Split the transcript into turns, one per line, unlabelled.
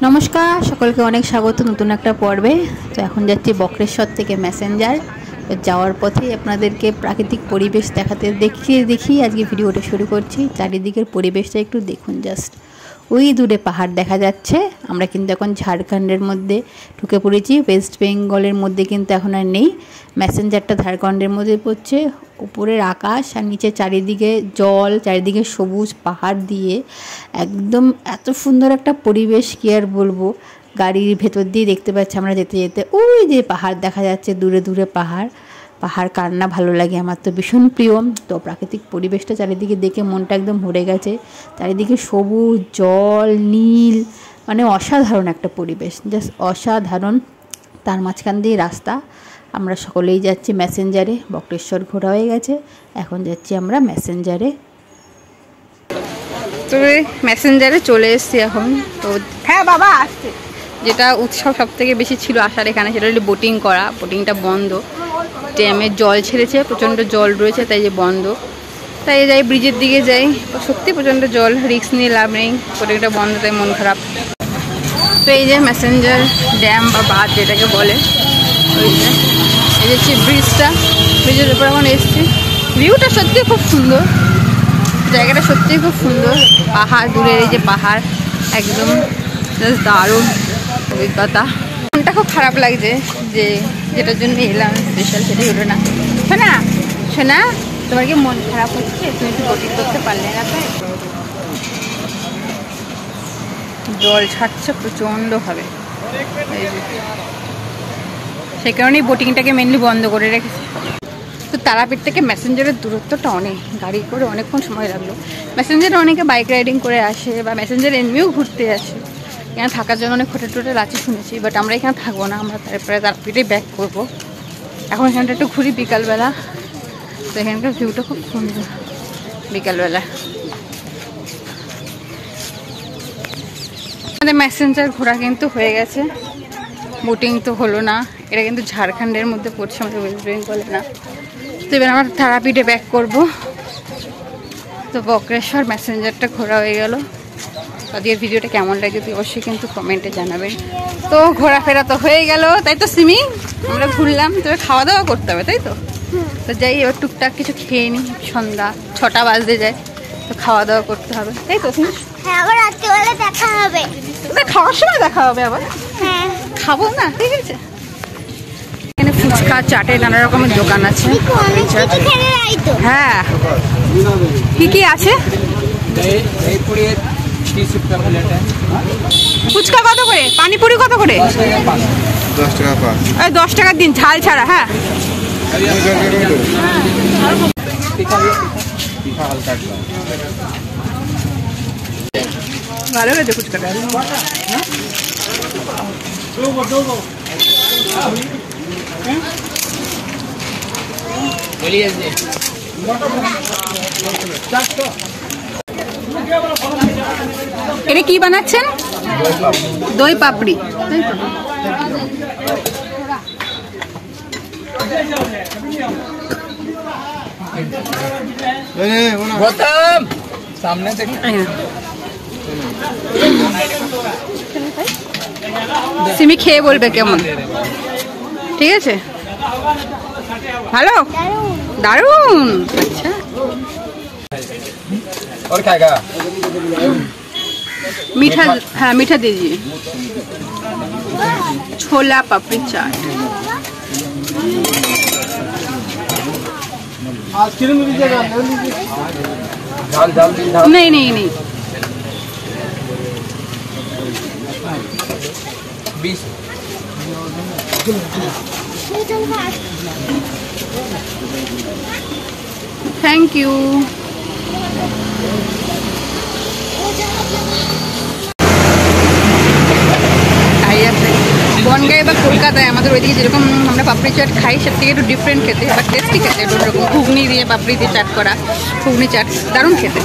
নমস্কার সকলকে অনেক স্বাগত নতুন একটা পর্বে। তো এখন যাচ্ছি বক্রেশ্বর থেকে ম্যাসেঞ্জার। তো যাওয়ার পথে আপনাদেরকে প্রাকৃতিক পরিবেশ দেখিয়ে আজকে ভিডিওটা শুরু করছি। চারিদিকের পরিবেশটা একটু দেখুন, জাস্ট ওই দূরে পাহাড় দেখা যাচ্ছে। আমরা কিন্তু এখন ঝাড়খণ্ডের মধ্যে ঢুকে পড়েছি, ওয়েস্ট বেঙ্গলের মধ্যে কিন্তু এখন আর নেই। ম্যাসেঞ্জারটা ঝাড়খণ্ডের মধ্যে পড়ছে। উপরের আকাশ আর নিচে চারিদিকে জল, চারিদিকে সবুজ পাহাড় দিয়ে একদম এত সুন্দর একটা পরিবেশ, কি আর বলবো। গাড়ির ভেতর দিয়ে দেখতে পাচ্ছি আমরা যেতে যেতে ওই যে পাহাড় দেখা যাচ্ছে, দূরে দূরে পাহাড়। পাহাড় কার না ভালো লাগে, আমার তো ভীষণ প্রিয়। তো প্রাকৃতিক পরিবেশটা চারিদিকে দেখে মনটা একদম ভরে গেছে। চারিদিকে সবুজ, জল, নীল, মানে অসাধারণ একটা পরিবেশ, জাস্ট অসাধারণ। তার মাঝখান দিয়ে রাস্তা। আমরা সকলেই যাচ্ছি ম্যাসেঞ্জারে। বক্রেশ্বর ঘোরা হয়ে গেছে, এখন যাচ্ছি আমরা ম্যাসেঞ্জারে।
তো ম্যাসেঞ্জারে চলে এসেছি এখন। তো হ্যাঁ বাবা আসছে। যেটা উৎসব সব থেকে বেশি ছিল আসার এখানে, সেটা হলো বোটিং করা। বোটিংটা বন্ধ, ড্যামের জল ছেড়েছে, প্রচণ্ড জল রয়েছে, তাই যে বন্ধ। তাই যাই ব্রিজের দিকে যাই, সত্যি প্রচণ্ড জল, রিস্ক নিয়ে লাভ নেই। বোটিংটা বন্ধ, তাই মন খারাপ। তো এই যে ম্যাসেঞ্জার ড্যাম বা বাঁধ যেটাকে বলে, ওই যে এই যে ব্রিজটা, ব্রিজের উপর এখন এসেছি। ভিউটা সত্যি খুব সুন্দর, জায়গাটা সত্যিই খুব সুন্দর। পাহাড়, দূরের এই যে পাহাড়, একদম জাস্ট দারুণ অভিজ্ঞতা। মনটা খুব খারাপ লাগছে যে যেটার জন্য এলাম স্পেশাল, সেটাই হলো না। শোনা শোনা, তোমার কি মন খারাপ হচ্ছে? তুমি একটু বোটিং করতে পারলে না? তাই জল ছাড়ছে প্রচণ্ডভাবে, সেই কারণেই বোটিংটাকে মেনলি বন্ধ করে রেখেছে। তো তারাপীঠ থেকে ম্যাসেঞ্জারের দূরত্বটা অনেক, গাড়ি করে অনেকক্ষণ সময় লাগলো। ম্যাসেঞ্জারে অনেকে বাইক রাইডিং করে আসে বা ম্যাসেঞ্জারে এমনিও ঘুরতে আসে। এখানে থাকার জন্য অনেক হোটেল টোটেল আছে শুনেছি, বাট আমরা এখানে থাকবো না। আমরা তারপরে তারাপীঠেই ব্যাক করবো। এখন এখানটা একটু ঘুরি বিকালবেলা। তো এখানকার ভিউটা খুব সুন্দর বিকালবেলা। আমাদের ম্যাসেঞ্জার ঘোরা কিন্তু হয়ে গেছে, বোটিং তো হলো না। এটা কিন্তু ঝাড়খণ্ডের মধ্যে পড়ছে, আমাদের ওয়েস্ট বেঙ্গলে না। তো এবার আমরা তারাপীঠে ব্যাক করবো। তো বক্রেশ্বর ম্যাসেঞ্জারটা ঘোরা হয়ে গেল। তাদের ভিডিওটা কেমন লাগে তুই অবশ্যই কিন্তু কমেন্টে জানাবেন। তো ঘোরাফেরা তো হয়ে গেল, তাই তো সিমি? আমরা ঘুরলাম, তবে খাওয়া দাওয়া করতে হবে, তাই তো? তো যাই, এবার টুকটাক কিছু খেয়ে নিই। সন্ধ্যা 6টা বাজতে যায়, তো খাওয়া দাওয়া করতে হবে, তাই তো?
হ্যাঁ, আবার রাত্রিবেলা দেখা হবে।
খাওয়ার সময় দেখা হবে আবার।
হ্যাঁ,
খাবো না, ঠিক আছে। এখানে ফুচকা, চাটে নানা রকমের দোকান আছে। হ্যাঁ, কি কি আছে? ফুচকা কত করে? পানিপুরি কত করে?
10 টাকা পাস।
10 টাকার দিন, ঝাল ছাড়া। হ্যাঁ, ভালো হয়েছে ফুচকাটা। এটা কি বানাচ্ছেন? দই পাপড়ি।
सामने से
সিমি খেয়ে বলবে কেমন, ঠিক আছে? ভালো, দারুণ। আচ্ছা,
और खाएगा?
मीठा, हाँ मीठा दीजिए। छोला पापड़ी चाट। नहीं नहीं नहीं,
20।
Thank you. বনগাঁয়ে বা কলকাতায় আমাদের ওইদিকে যেরকম আমরা পাপড়ি চাট খাই, সেটা থেকে একটু ডিফারেন্ট খেতে, বা টেস্টি খেতে। একটু ঘুগনি দিয়ে পাপড়ি দিয়ে চাট করা, ঘুগনি চাট দারুণ খেতে।